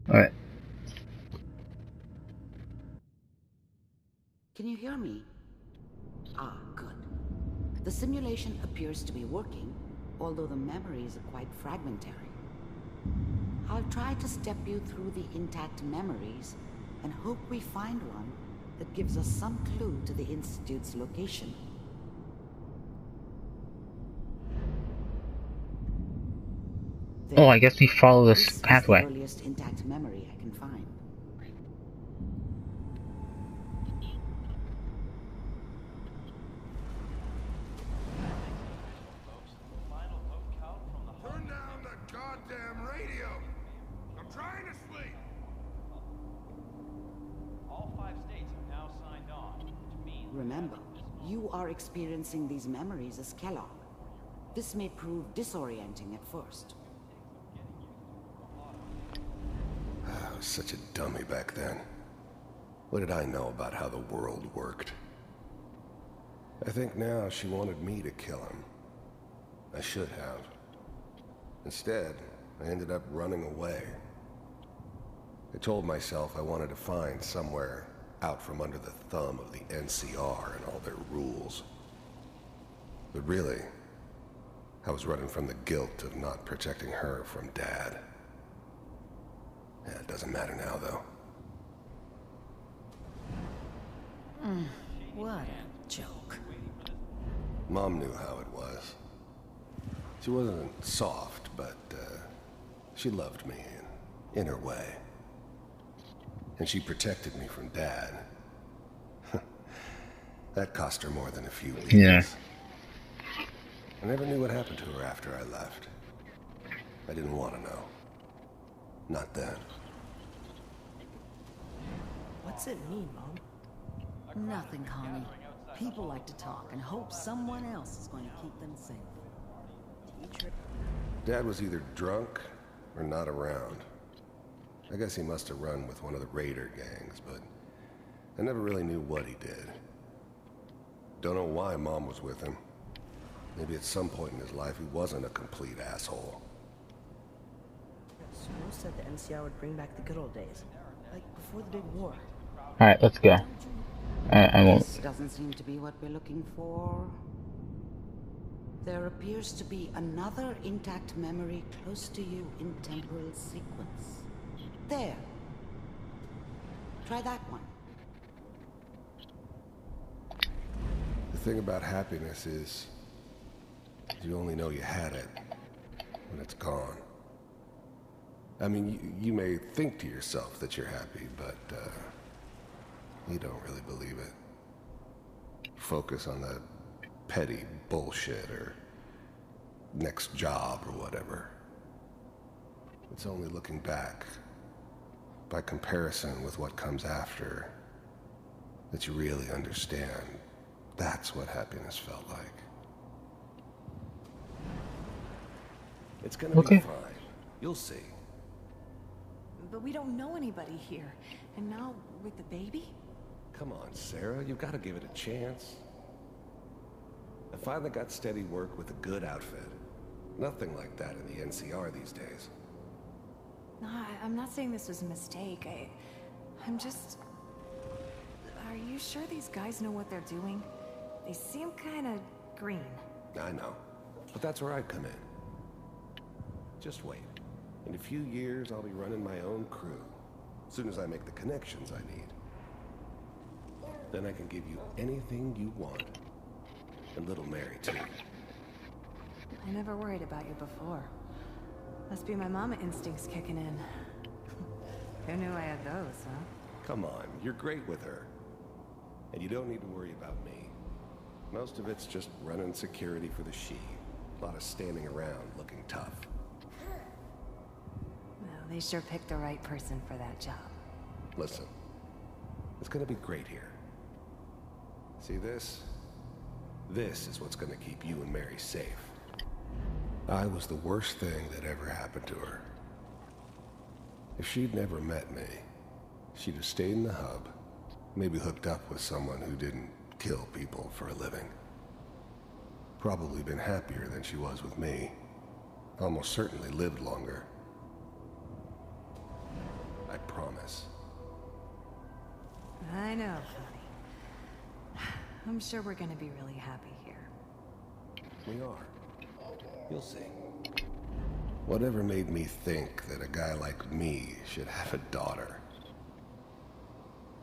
Alright. Can you hear me? Ah, good. The simulation appears to be working, although the memories are quite fragmentary. I'll try to step you through the intact memories and hope we find one that gives us some clue to the Institute's location. Oh, I guess we follow this This pathway. is the earliest intact memory I can find. Turn down the goddamn radio! I'm trying to sleep! All 5 states have now signed on, which means... Remember, you are experiencing these memories as Kellogg. This may prove disorienting at first. I was such a dummy back then. What did I know about how the world worked? I think now she wanted me to kill him. I should have. Instead, I ended up running away. I told myself I wanted to find somewhere out from under the thumb of the NCR and all their rules. But really, I was running from the guilt of not protecting her from Dad. Yeah, it doesn't matter now, though. What a joke. Mom knew how it was. She wasn't soft, but she loved me in her way. And she protected me from Dad. That cost her more than a few weeks. Yeah. I never knew what happened to her after I left. I didn't want to know. Not then. What's it mean, Mom? Nothing, Connie. People like to talk and hope someone else is going to keep them safe. Teacher. Dad was either drunk or not around. I guess he must have run with one of the raider gangs, but I never really knew what he did. Don't know why Mom was with him. Maybe at some point in his life he wasn't a complete asshole. School said the NCR would bring back the good old days, like before the big war. Alright, let's go. I won't. This doesn't seem to be what we're looking for. There appears to be another intact memory close to you in temporal sequence. There. Try that one. The thing about happiness is you only know you had it when it's gone. I mean, you may think to yourself that you're happy, but you don't really believe it. Focus on the petty bullshit or next job or whatever. It's only looking back, by comparison with what comes after, that you really understand. That's what happiness felt like. It's gonna be Okay. fine. You'll see. But we don't know anybody here. And now, with the baby? Come on, Sarah, you've got to give it a chance. I finally got steady work with a good outfit. Nothing like that in the NCR these days. No, I'm not saying this was a mistake. I'm just... Are you sure these guys know what they're doing? They seem kind of green. I know, but that's where I come in. Just wait. In a few years, I'll be running my own crew. As soon as I make the connections I need. Then I can give you anything you want. And little Mary, too. I never worried about you before. Must be my mama instincts kicking in. Who knew I had those, huh? Come on, you're great with her. And you don't need to worry about me. Most of it's just running security for the she. A lot of standing around looking tough. Well, they sure picked the right person for that job. Listen, it's gonna be great here. See this? This is what's gonna keep you and Mary safe. I was the worst thing that ever happened to her. If she'd never met me, she'd have stayed in the hub, maybe hooked up with someone who didn't kill people for a living. Probably been happier than she was with me. Almost certainly lived longer. promise. I know, honey. I'm sure we're gonna be really happy here. We are. You'll see. Whatever made me think that a guy like me should have a daughter?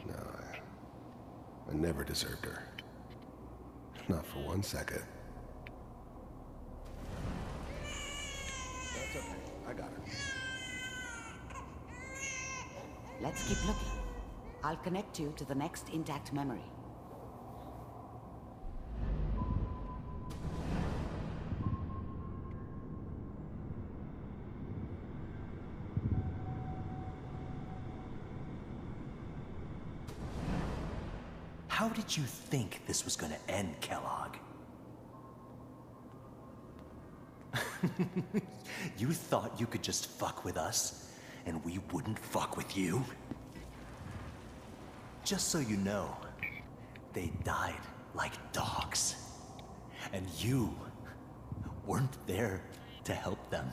No, I never deserved her. Not for 1 second. That's okay. I got her. Let's keep looking. I'll connect you to the next intact memory. How did you think this was gonna end, Kellogg? You thought you could just fuck with us, and we wouldn't fuck with you? Just so you know, they died like dogs. And you weren't there to help them.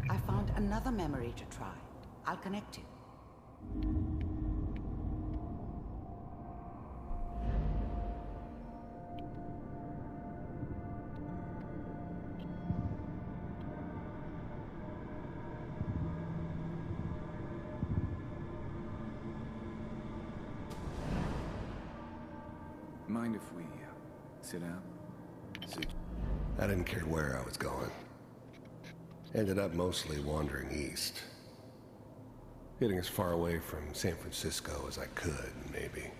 I found another memory to try. I'll connect you. Mind if we sit down? I didn't care where I was going. Ended up mostly wandering east. Getting as far away from San Francisco as I could, maybe.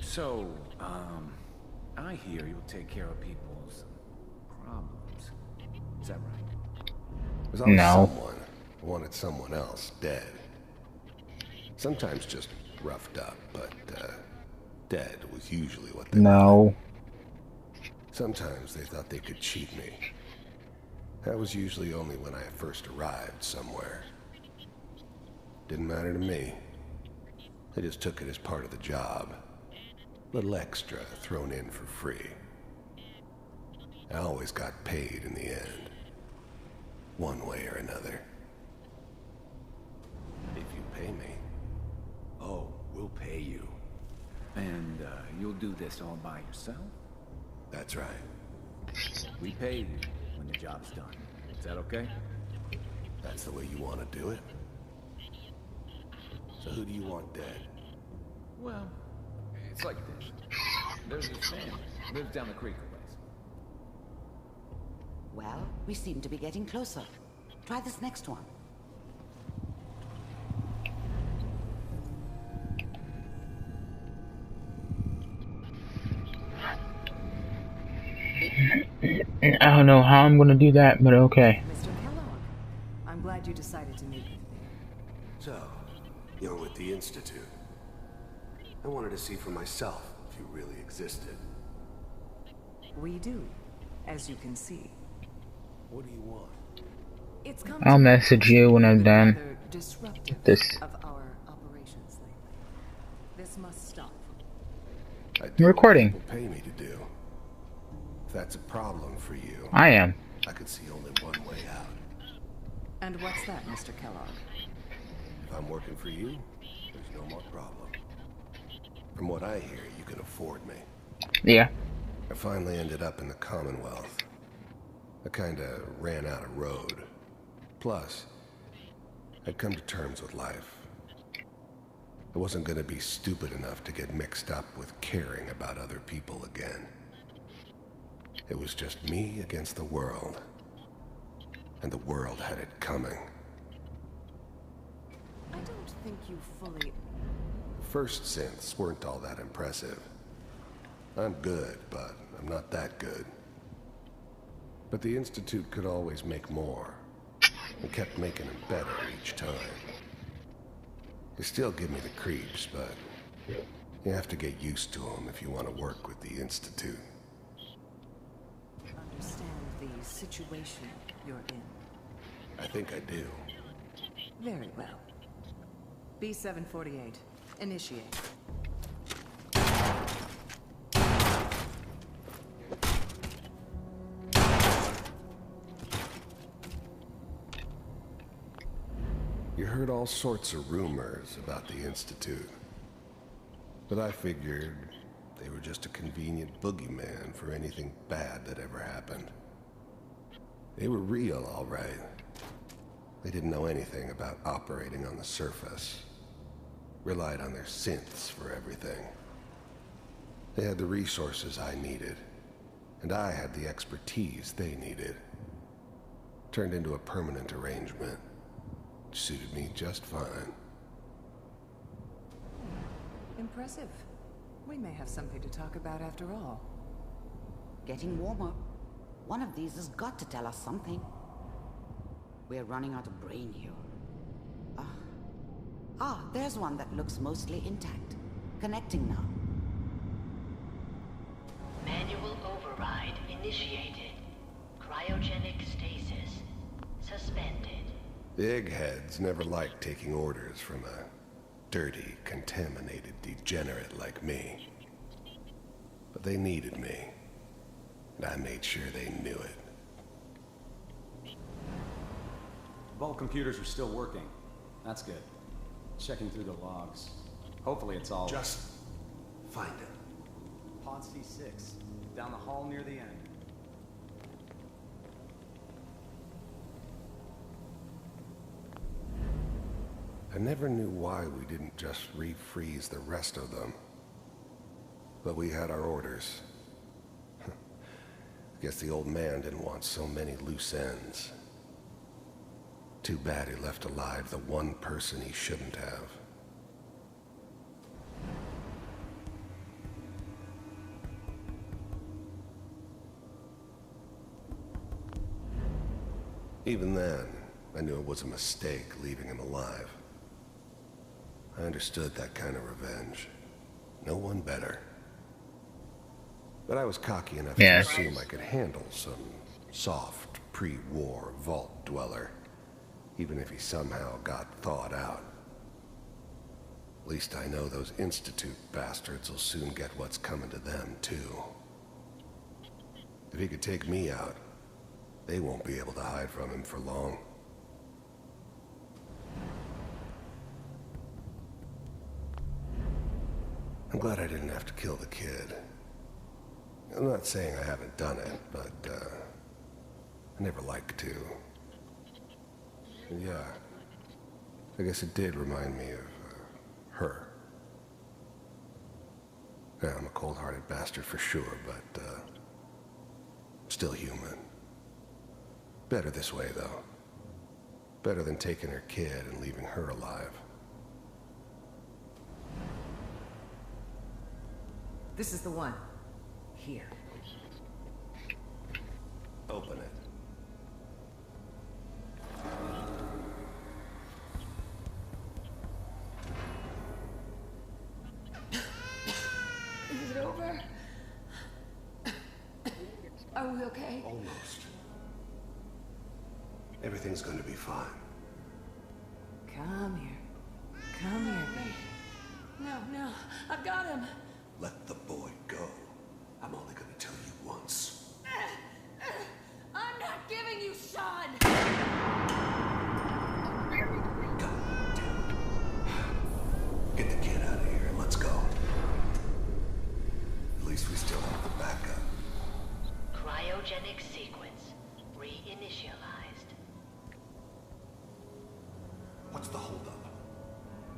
So, I hear you'll take care of people's problems. Is that right? There's always No. someone who wanted someone else dead. Sometimes just roughed up, but dead was usually what they No. Sometimes they thought they could cheat me. That was usually only when I first arrived somewhere. Didn't matter to me. They just took it as part of the job. Little extra thrown in for free. I always got paid in the end. One way or another. If you pay me. Oh, we'll pay you. And you'll do this all by yourself? That's right. We pay you when the job's done. Is that okay? That's the way you want to do it? So who do you want dead? Well, it's like this. There's this family. Lives down the creek a ways. Well, we seem to be getting closer. Try this next one. I don't know how I'm gonna do that, but okay. Mr. Kellogg, I'm glad you decided to meet with me. So, you're with the Institute. I wanted to see for myself if you really existed. We do, as you can see. What do you want? It's come I'll to message you when I'm done. rather disruptive This. of our operations lately. This must stop. I do Recording. what people pay me to do. If that's a problem for you, I am. I could see only one way out. And what's that, Mr. Kellogg? If I'm working for you, there's no more problem. From what I hear, you can afford me. Yeah. I finally ended up in the Commonwealth. I kinda ran out of road. Plus, I'd come to terms with life. I wasn't gonna be stupid enough to get mixed up with caring about other people again. It was just me against the world. And the world had it coming. I don't think you fully... The first synths weren't all that impressive. I'm good, but I'm not that good. But the Institute could always make more, and kept making them better each time. They still give me the creeps, but you have to get used to them if you want to work with the Institute. understand the situation you're in. I think I do. Very well. B-748. Initiate. You heard all sorts of rumors about the Institute. But I figured they were just a convenient boogeyman for anything bad that ever happened. They were real, all right. They didn't know anything about operating on the surface. Relied on their synths for everything. They had the resources I needed, and I had the expertise they needed. Turned into a permanent arrangement. Suited me just fine. Impressive. We may have something to talk about after all. Getting warmer. One of these has got to tell us something. We're running out of brain here. There's one that looks mostly intact. Connecting now. Manual override initiated. Cryogenic stasis suspended. The eggheads never liked taking orders from a dirty, contaminated degenerate like me. But they needed me, and I made sure they knew it. Vault computers are still working. That's good. Checking through the logs. Hopefully it's all... Just find it. Pod C6, down the hall near the end. I never knew why we didn't just refreeze the rest of them. But we had our orders. I guess the old man didn't want so many loose ends. Too bad he left alive the one person he shouldn't have. Even then, I knew it was a mistake leaving him alive. I understood that kind of revenge. No one better. But I was cocky enough to assume I could handle some soft, pre-war vault dweller, even if he somehow got thawed out. At least I know those Institute bastards will soon get what's coming to them, too. If he could take me out, they won't be able to hide from him for long. I'm glad I didn't have to kill the kid. I'm not saying I haven't done it, but, I never liked to. And yeah, I guess it did remind me of, her. Yeah, I'm a cold-hearted bastard for sure, but, still human. Better this way, though. Better than taking her kid and leaving her alive. This is the one. Here. Open it. Is it over? Are we okay? Almost. Everything's gonna be fine. Come here. Come here, baby. No, I've got him. Let the boy go. I'm only gonna tell you once. I'm not giving you Sean! God damn it. Get the kid out of here and let's go. At least we still have the backup. Cryogenic sequence reinitialized. What's the holdup?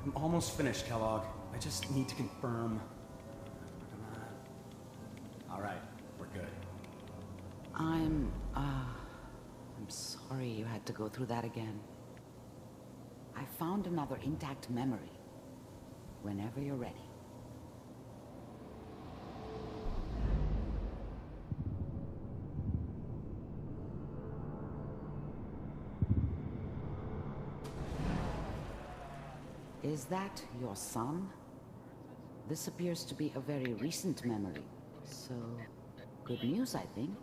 I'm almost finished, Kellogg. I just need to confirm. Come on. All right, we're good. I'm sorry you had to go through that again. I found another intact memory. Whenever you're ready. Is that your son? This appears to be a very recent memory, so good news, I think.